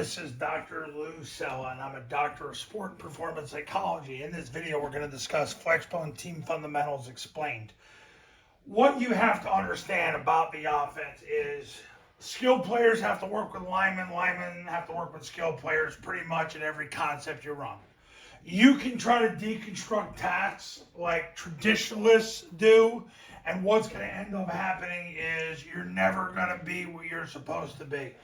This is Dr. Lou Sella, and I'm a doctor of sport and performance psychology. In this video, we're going to discuss Flexbone team fundamentals explained. What you have to understand about the offense is skilled players have to work with linemen, linemen have to work with skilled players pretty much in every concept you run. You can try to deconstruct tasks like traditionalists do, and what's going to end up happening is you're never going to be what you're supposed to be.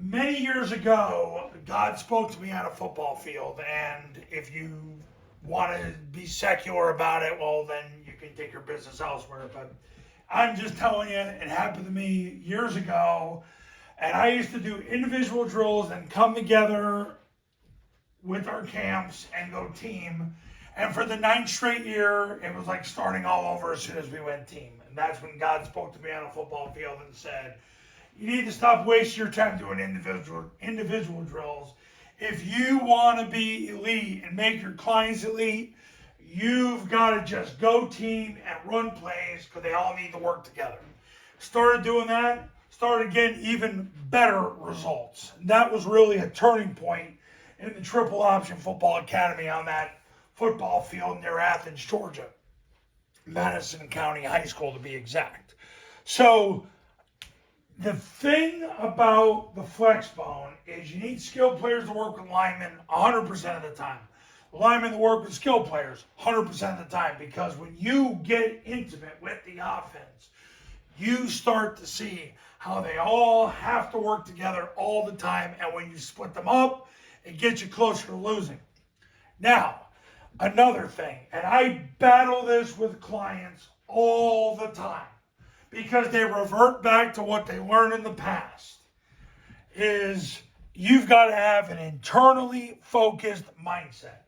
Many years ago, God spoke to me on a football field, and if you want to be secular about it, well, then you can take your business elsewhere. But I'm just telling you, it happened to me years ago, and I used to do individual drills and come together with our camps and go team. And for the 9th straight year, it was like starting all over as soon as we went team. And that's when God spoke to me on a football field and said, you need to stop wasting your time doing individual drills. If you want to be elite and make your clients elite, you've got to just go team and run plays because they all need to work together. Started doing that, started getting even better results. And that was really a turning point in the Triple Option Football Academy on that football field near Athens, Georgia. Madison County High School to be exact. So the thing about the Flexbone is you need skilled players to work with linemen 100% of the time. Linemen to work with skilled players 100% of the time, because when you get intimate with the offense, you start to see how they all have to work together all the time, and when you split them up, it gets you closer to losing. Now, another thing, and I battle this with clients all the time, because they revert back to what they learned in the past, is you've got to have an internally focused mindset.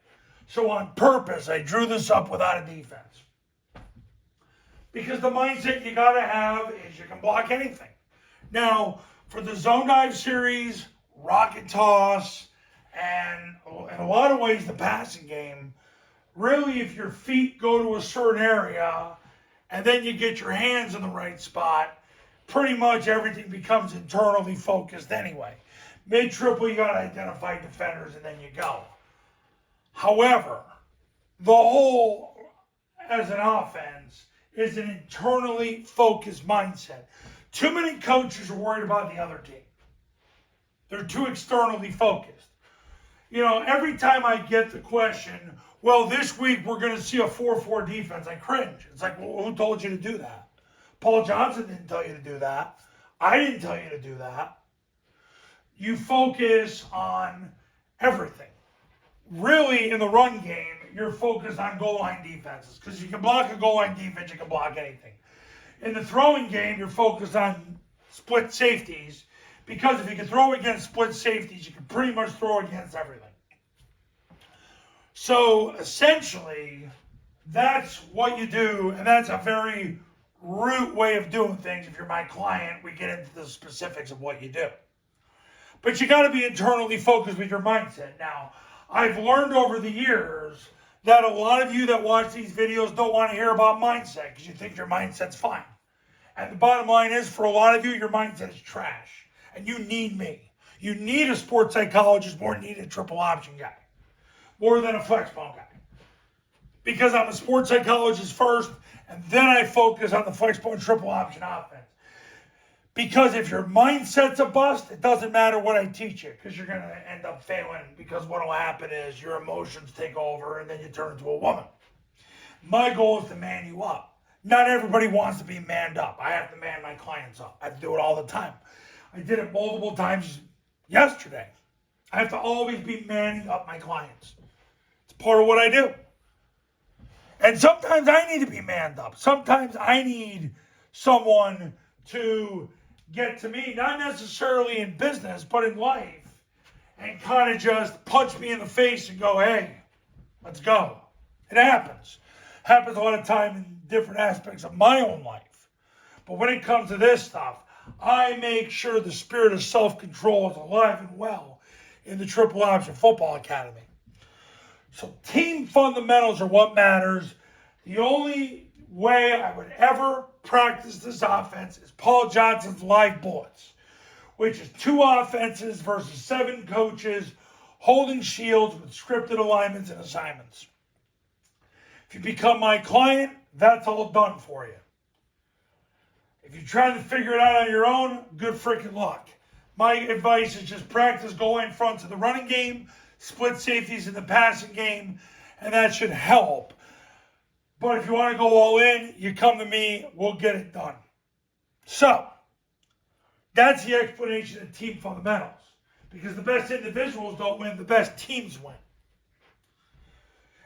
So on purpose, I drew this up without a defense. Because the mindset you got to have is you can block anything. Now, for the zone dive series, rocket toss, and in a lot of ways the passing game, really if your feet go to a certain area and then you get your hands in the right spot, pretty much everything becomes internally focused anyway. Mid-triple, you got to identify defenders and then you go. However, the whole as an offense is an internally focused mindset. Too many coaches are worried about the other team. They're too externally focused. You know, every time I get the question, well, this week we're going to see a 4-4 defense, I cringe. It's like, well, who told you to do that? Paul Johnson didn't tell you to do that. I didn't tell you to do that. You focus on everything. Really, in the run game, you're focused on goal line defenses, because you can block a goal line defense, you can block anything. In the throwing game, you're focused on split safeties, because if you can throw against split safeties, you can pretty much throw against everything. So essentially, that's what you do, and that's a very root way of doing things. If you're my client, we get into the specifics of what you do. But you got to be internally focused with your mindset. Now, I've learned over the years that a lot of you that watch these videos don't want to hear about mindset because you think your mindset's fine. And the bottom line is, for a lot of you, your mindset is trash. And you need me. You need a sports psychologist more than you need a triple option guy. More than a Flexbone guy. Because I'm a sports psychologist first, and then I focus on the Flexbone Triple Option offense. Because if your mindset's a bust, it doesn't matter what I teach you, because you're going to end up failing, because what will happen is your emotions take over, and then you turn into a woman. My goal is to man you up. Not everybody wants to be manned up. I have to man my clients up. I have to do it all the time. I did it multiple times yesterday. I have to always be manning up my clients. It's part of what I do. And sometimes I need to be manned up. Sometimes I need someone to get to me, not necessarily in business, but in life, and kind of just punch me in the face and go, hey, let's go. It happens. Happens a lot of time in different aspects of my own life. But when it comes to this stuff, I make sure the spirit of self-control is alive and well in the Triple Option Football Academy. So team fundamentals are what matters. The only way I would ever practice this offense is Paul Johnson's live bullets. which is 2 offenses versus 7 coaches holding shields with scripted alignments and assignments. If you become my client, that's all done for you. If you're trying to figure it out on your own, good freaking luck. My advice is just practice going front to the running game, split safeties in the passing game, and that should help. But if you want to go all in, you come to me, we'll get it done. So, that's the explanation of team fundamentals. Because the best individuals don't win, the best teams win.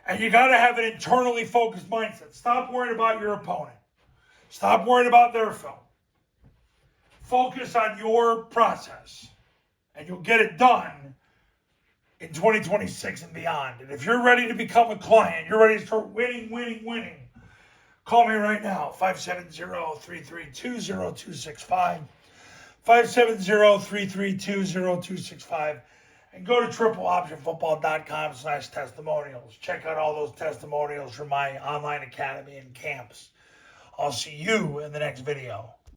And you got to have an internally focused mindset. Stop worrying about your opponent. Stop worrying about their film. Focus on your process. And you'll get it done in 2026 and beyond. And if you're ready to become a client, you're ready to start winning, call me right now, 570-332-0265. 570-332-0265. And go to tripleoptionfootball.com/testimonials. Check out all those testimonials from my online academy and camps. I'll see you in the next video.